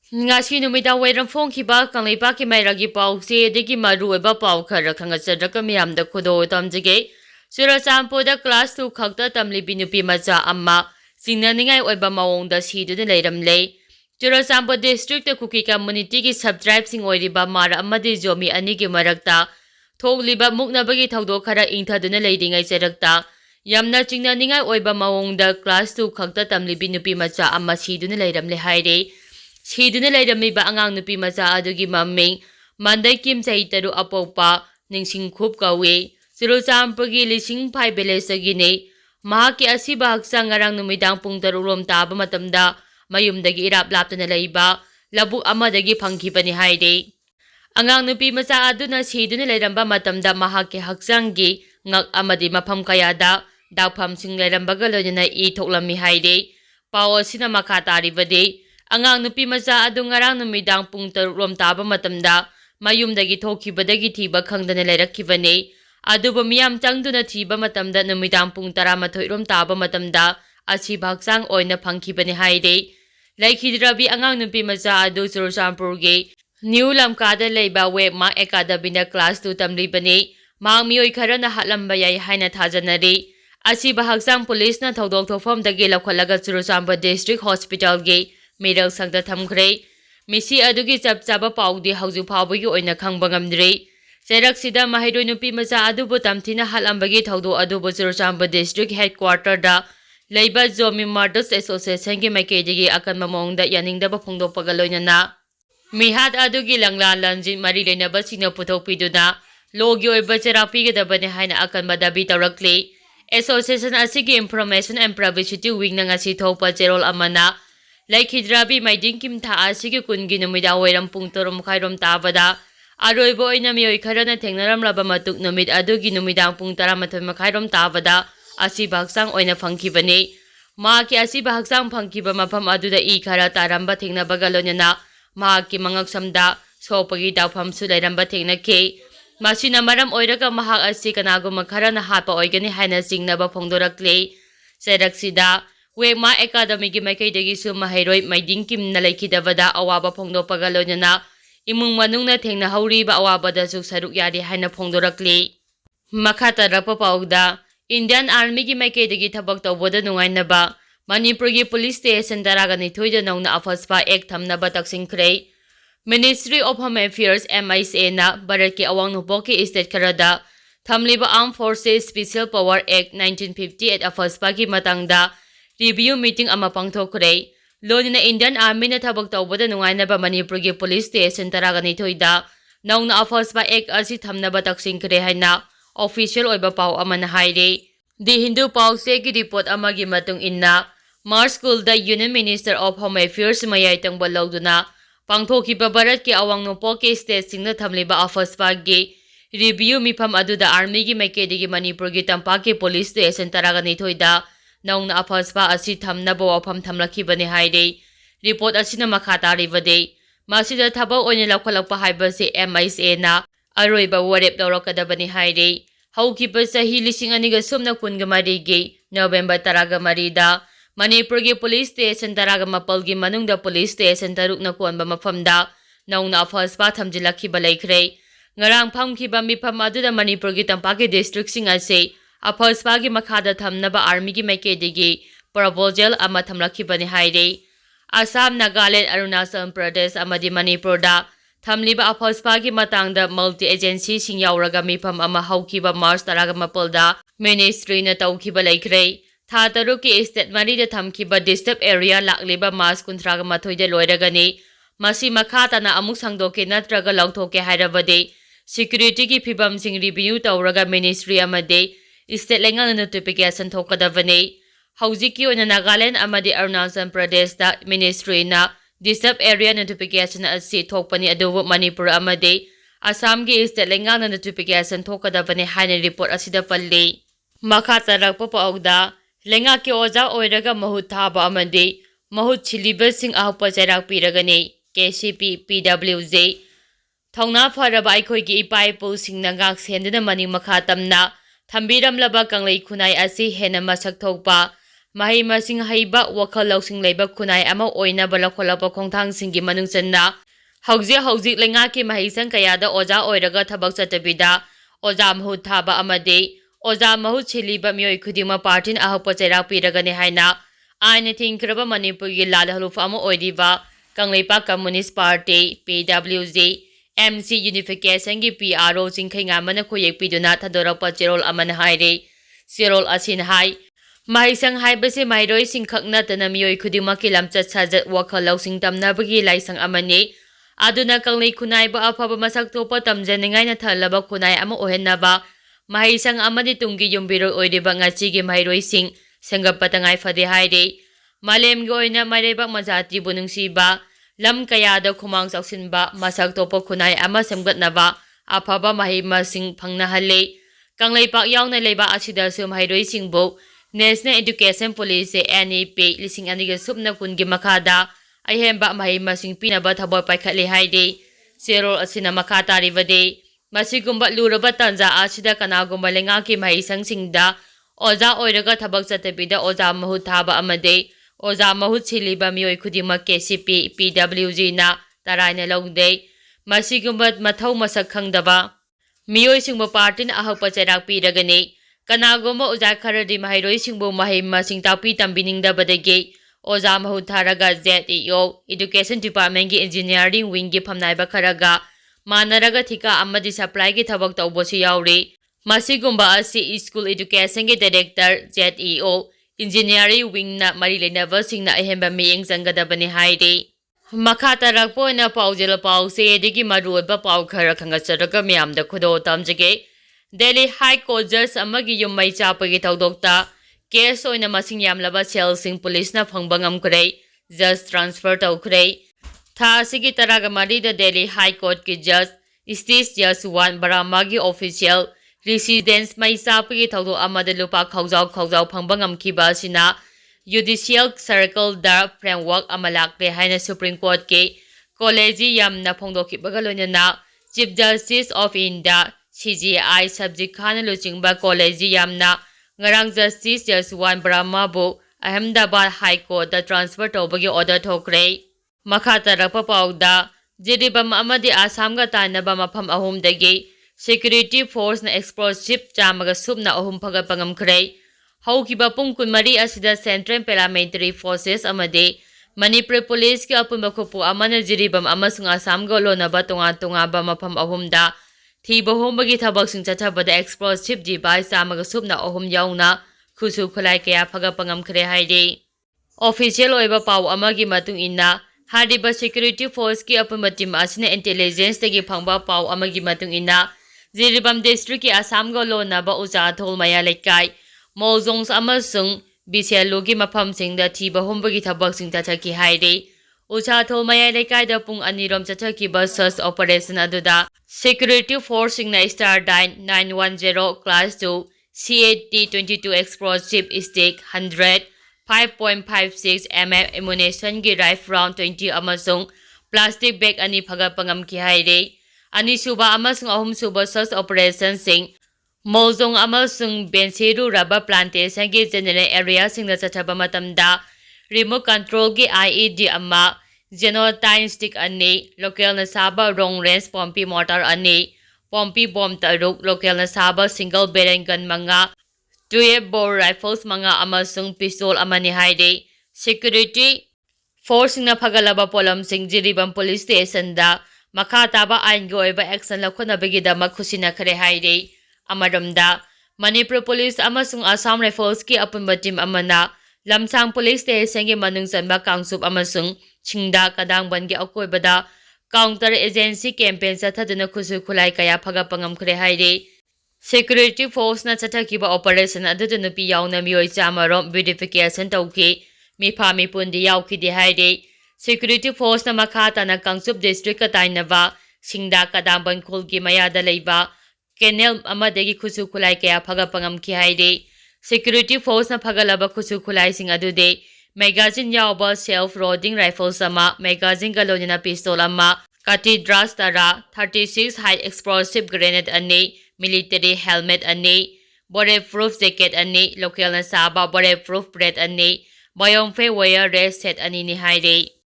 Ngasi numidang wairam phongkhiba kangleipaki mairagi pause degi maruoiba pau khara khangachadraka miyamda khudo tamjige Churachandpurda class 2 khakta tamlibi nupi macha amma singnaningai oiba mawongda siduna leiramle Churachandpur district kuki community ki subtribe sing oiriba mara amadi jomi ani ki marakta thogliba muknabagi thawdok khara ingthaduna leiringai charakta yamna chingnaningai oiba mawongda class 2 khakta tamlibi nupi macha amma siduna leiramle haire Siduna leiramliba angang nupi macha adugi mamming Manday Kim Chaitaru apopa ningsing khup kawe Churachandpurgi lising phai belesagine mahaki asiba haksang ngarang numidang pung tarulom taba matamda mayumdagi irap laptuna leiba labuk amadagi phangkhibani haire angang nupi macha aduna siduna leiramba matamda mahaki haksanggi ngak amadi mafam kayada dawpham sing leirambaga loina I thoklami haire paw asina makha taribade Angang nupi macha adu ngarang numidang pung tarulom taba matamda mayumdagi thokhibadagi thiba khangdana leirakhibane aduba miyam changduna thiba matamda numidang pung 12 rom taba matamda asiba haksang oina phangkhibane haire laikhidrabi angang nupi macha adu Churachandpurgi New Lamkada leiba webma academy class 2 tamlibane mang mioi kharana hatlambe yai haina thajanari asiba haksang police na thodok thofam dagi lakhalaga Churachandpur district hospital ge Middle Sangda Thamkre, Missy Adugi Chapchaba Paudi Hausu Pabagi oina Kangbangamdre, Serak Sida Mahiro Nupi Macha Adubu Tamtina Halambagi Taudo Adubu Churachandpur District Headquarter da Leiba Zomi Murders Association ki maikei akan mamongda yaningdaba phongdokpagaloina na Mihat Adugi Langla Lanjin Mari Lenaba Sino Puthokpiduna Logi oiba cherakpigadabane haina akan madabi tawrakle Association asigi Information and Privacy Wing na ngasi thopa Jerol amana Laikhidrabi maiding kim tha asigi kungi numida wairam pung torom khairom tabada aroibo oina mioi kharana thengnaram laba matuk numid adugi numidang pung 12 khairom tabada asiba haksang oina phangkhibane ma ki asiba haksang phangkhiba mafam aduda I khara taramba thengnabaga lonana ma ki mangak samda sopagi dawpham su leiramba thengnake masina maram oiraga mahak asi kanaguma kharana hapa oigani haina singnaba phongdorakle seraksida Wema academy ki maikei dagi su mahairoi maiding kim na laikhidabada awaba phongdokpaga loina imung manungna thengna hauriba awabada su saruk yari haina phongdorakle makha tarakpa pawda Indian Army ki maikei dagi thabak tawboda nungainaba Manipur ki police station daraga nithoida nauna afaspa ek thamnaba taksingkhre Ministry of Home Affairs MICA na Bharat ki awang nupok ki state karada thamliba Armed Forces Special Power Act 1958 afaspa ki matangda Review meeting ama pangthokre Lodina Indian Army na thabak tawboda nungainaba Manipur ki police station taraga nithoida nauna afaspa ek asi thamnaba taksingkhre haina official oiba paw amana haire The Hindu Pause ki report amagi matung inna Mars School da Union Minister of Home Affairs mayai tangba lawduna pangthokhiba Bharat ki awang nupok ki state singna thamliba afaspa gi review mifam aduda army ki maikei dagi Manipur ki tampa ki police station taraga nithoida naungna afaspa asi thamnaba wafam thamlakhibane haire report asina makha taribade masida thabak oina lakhalakpa haibase MICA na aroiba warep lawrakadabani haire haukiba sahi lising aniga sumna kungamari ge November taraga marida Manipur ki police station taraga mapal gi manungda police station tarukna konba mafamda naungna afaspa thamjilakhiba laikhre ngarang phamkhiba mifam aduda Manipur ki tampaki district sing ase afaspa gi makhada thamnaba army ki maikei dagi proposal ama thamlakhibani haire Assam Nagaland Arunachal Pradesh amadi Manipur da thamliba afaspa gi matangda multi agency sing yauraga mifam ama haukiba March taraga mapalda ministry na tawkhiba laikhre tha taru ki state mari da thamkhiba disturbed area lakliba March 38 da loiragani masi makhata na amuk sangdoke natraga lauthoke hairabade security ki phibam sing review tawraga ministry amade state lenga notification thokadavane haujiki ona Nagaland amadi Arunachal Pradesh da ministry na disturbed area notification asi thokpani adubu Manipur amade Assam gi state lenga notification thokadavane haina report asida palle makha tarakpa pawda lenga ki oja oiraga mahut thaba amade mahut chiliba sing ahpa jarak piragane KCP PWJ thongna faraba aikhoi gi ipaipu sing nangak senduna mani makha tamna thambiram laba kanglei khunai asi hena masak thokpa mahai masing haiba wakhal lausing leiba khunai ama oina bala kholapa khongthang singgi manung channa hauji lenga ki mahai sang kaya da oja oiraga thabak chatabida oja mahut thaba amade oja mahut chiliba mioi khudima partin ahapa chera piragane haina aine thingkraba Manipur gi lal halufa ama oiriba Kangleipa Communist Party PWG MC Unification gi PRO chingkhainga mana khoyek piduna thadorapa cherol amana haire cherol asin hai mahisang haibase mairoi singkhakna tana mioi khudima ki lamcha sajat wakhal lausing tamna bagi laisang amani aduna kanglei khunai ba afaba masak topa tamjaningai na thalaba khunai ama ohenna mahisang amadi tunggi yumbiro oiriba ngachi gi mairoi sing sangapatangai fade haire malem gi oina maireba majati bunungsi ba lam kaya da khumang chaksin ba masak topa khunai ama samgatnaba afaba mahima sing phangna halle kanglei pak yauna leba asida sum mairoi singbo National Education Police NEP lising aniga subna kungi makada ayhemba mahima sing pinaba thaboy paikhatle haide serol asina makata ribade masigumba luraba tanja asida kanagumba lenga ki mahisang singda oja oiraga thabak chatabida oja mahut thaba amade oja mahut chiliba mioi khudima KCP PWG na taraina logde masigumba mathau masak khangdaba mioi singba partin ahapa cherak piragani Kanagoma oja kharadi mahairoi singbo mahima sing tapi tambiningda badage oja mahut tharaga ZEO Education Department gi Engineering Wing gi phamnaiba kharaga manaraga thika amadi supply gi thabak tawbosi yauri masigumba asi School Education gi Director ZEO Engineering Wing na mari lenava singna ahemba miyeng sangadabani haide makata rakpo na paujel pause digi maruba pau khara khanga charaga myamda khodo tamjage Delhi High Court Judge amagi yumai chapagi tawdokta case oina masing yamlaba sel sing police na phangbang amkrei judge transfer tawkrei tha asigi taraga mari da Delhi High Court ki judge Justice Judge 1 Baramagi official residence mai chapagi tawdo amada lupa khaujau phangbang amkiba sina judicial circle da framework amalakre haina Supreme Court ke college yamna phongdoki bagaloina Chief Justice of India CGI subject khana luchingba college yamna ngarang Justice Judge 1 Brahma bu Ahmedabad High Court da transfer tawbagi order thokre makhata rakpa pawda jiribam amadi Assam ga tanaba mafam ahum dagi security force na explosive chamaga subna ahum phaga pangam khre haukiba pung kunmari asida Central Paramilitary Forces amade Manipur Police ki apunba khopu amana jiribam amasung Assam ga lonaba tunga ba mafam ahumda Thiba hombagi thabak sing chathabada explosive device amaga subna ahum yauna khusu khulai kaya phaga pangam khre haide official oiba paw amagi matung inna hadiba security force ki apuma team asina intelligence tegi phangba paw amagi matung inna Jiribam district ki Assam go lona ba uja thol maya lekai mozongs amasung biselu gi mafam singda thiba hombagi thabak sing chathaki haide Ucha thol maya lekai da pung anirom chathaki ba search operation aduda Security Force na Star 910 Class 2 CAT-22 explosive stick 100 5.56 mm ammunition gi rifle round 20 amasung plastic bag ani phaga pangam ki haire ani suba amasung ahum suba search operation sing Mozong amasung Benseru rubber plantation gi general area sing na chathaba matamda remote control gi IED amma Genotyne stick ani local na saba long range pompi mortar ani pompi bomb taruk local na saba single barrel gun manga 12 bore rifles manga amasung pistol amani haide security force na phagalaba polam sing jiribam police station da makha taba ain go eba action lakhona begi da makhusina khare haide amaramda Manipur police amasung Assam Rifles ki apunba team amana Lamsang Police Station gi manung sanba kangsup amasung chingda kadang ban gi akoibada counter agency campaign chathaduna khusu khulai kaya phaga pangam khre haire security force na chathakiba operation adudunu pi yauna mioi chamarom verification tauki mi phami pundi yauki di haire security force na makhata na kangsup district ka tainaba singda kadang ban khul gi maya da leiba Kenel amadegi khusu khulai kaya phaga pangam ki haide Security Force na phagalaba khusu khulai sing adude magazine yawba self loading rifle sama magazine galonina pistol ama Catidras tara 36 high explosive grenade ani military helmet ani waterproof jacket ani, local na saba waterproof bread ani, bayong fe wear rest set ani ni hairi.